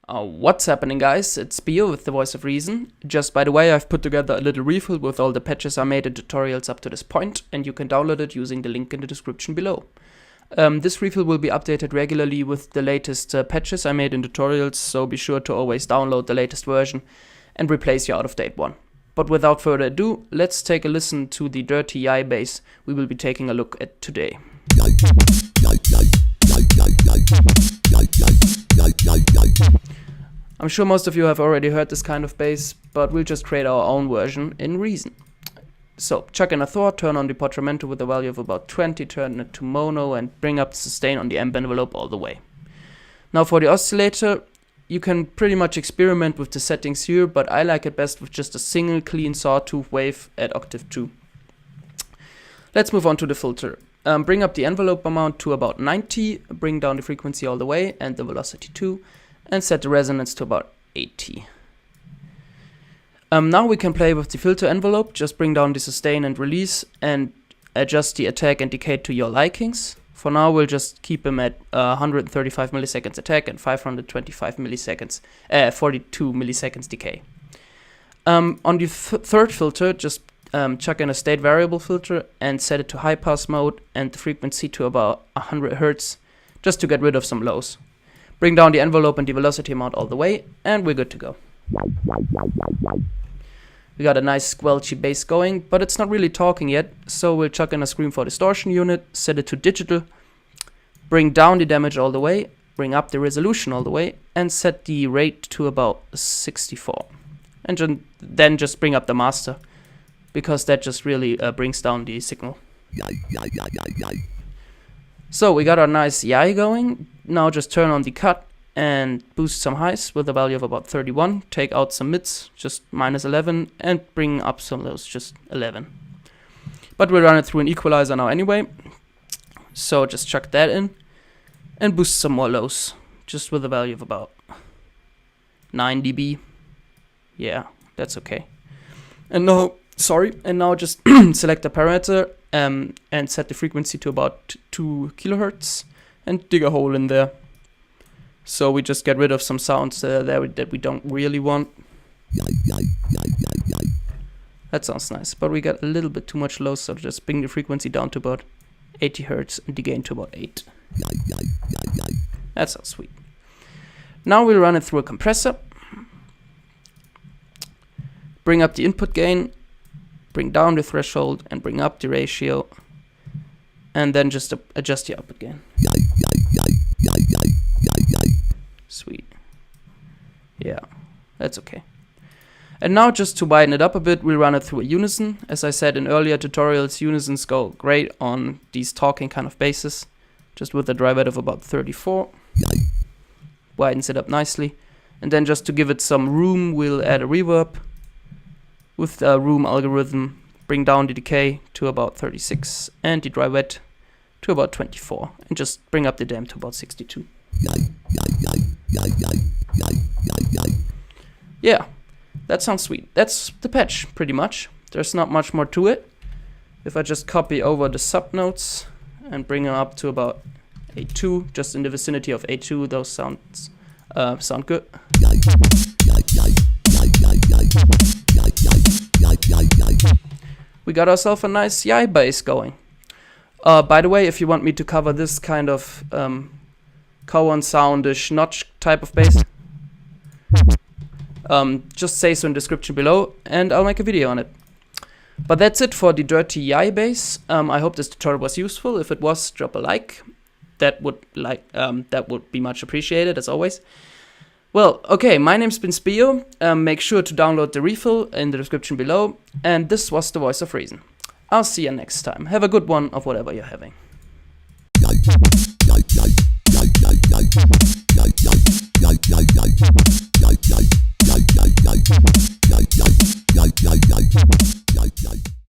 What's happening, guys? It's Speo with the Voice of Reason. Just by the way, I've put together a little refill with all the patches I made in tutorials up to this point, and you can download it using the link in the description below. This refill will be updated regularly with the latest patches I made in tutorials, so be sure to always download the latest version and replace your out-of-date one. But without further ado, let's take a listen to the dirty yai bass we will be taking a look at today. I'm sure most of you have already heard this kind of bass, but we'll just create our own version in Reason. So, chuck in a Thor, turn on the Portamento with a value of about 20, turn it to mono, and bring up the sustain on the amp envelope all the way. Now for the oscillator, you can pretty much experiment with the settings here, but I like it best with just a single clean sawtooth wave at octave 2. Let's move on to the filter. Bring up the envelope amount to about 90, bring down the frequency all the way and the velocity too, and set the resonance to about 80. Now we can play with the filter envelope, just bring down the sustain and release and adjust the attack and decay to your likings. For now we'll just keep them at 135 milliseconds attack and 525 milliseconds, 42 milliseconds decay. On the third filter, just chuck in a state variable filter and set it to high pass mode and the frequency to about 100 Hz, just to get rid of some lows. Bring down the envelope and the velocity amount all the way, and we're good to go. We got a nice squelchy bass going, but it's not really talking yet, so we'll chuck in a scream for distortion unit, set it to digital, bring down the damage all the way, bring up the resolution all the way, and set the rate to about 64. And then just bring up the master, because that just really brings down the signal. So we got our nice yai going. Now just turn on the cut and boost some highs with a value of about 31. Take out some mids, just minus 11, and bring up some lows, just 11. But we'll run it through an equalizer now anyway. So just chuck that in and boost some more lows, just with a value of about 9 dB. Yeah, that's okay. And now just select a parameter and set the frequency to about 2 kilohertz and dig a hole in there. So we just get rid of some sounds there that we don't really want. That sounds nice, but we got a little bit too much low, so just bring the frequency down to about 80 Hz and the gain to about 8. That sounds sweet. Now we'll run it through a compressor. Bring up the input gain, bring down the threshold, and bring up the ratio, and then just adjust the output gain. Sweet. Yeah, that's okay. And now just to widen it up a bit, we'll run it through a unison. As I said in earlier tutorials, unisons go great on these talking kind of basses, just with a drive out of about 34. Widens it up nicely. And then just to give it some room, we'll add a reverb with the room algorithm, bring down the decay to about 36 and the dry wet to about 24, and just bring up the damp to about 62. Yeah, that sounds sweet. That's the patch, pretty much. There's not much more to it. If I just copy over the sub notes and bring them up to about A2, just in the vicinity of A2, those sounds sound good. We got ourselves a nice yai bass going. By the way, if you want me to cover this kind of koan soundish notch type of bass, just say so in the description below and I'll make a video on it. But that's it for the dirty yai bass. I hope this tutorial was useful. If it was, drop a like. That would be much appreciated, as always. Well, okay, my name's been Speo. Make sure to download the refill in the description below. And this was the Voice of Reason. I'll see you next time. Have a good one of whatever you're having.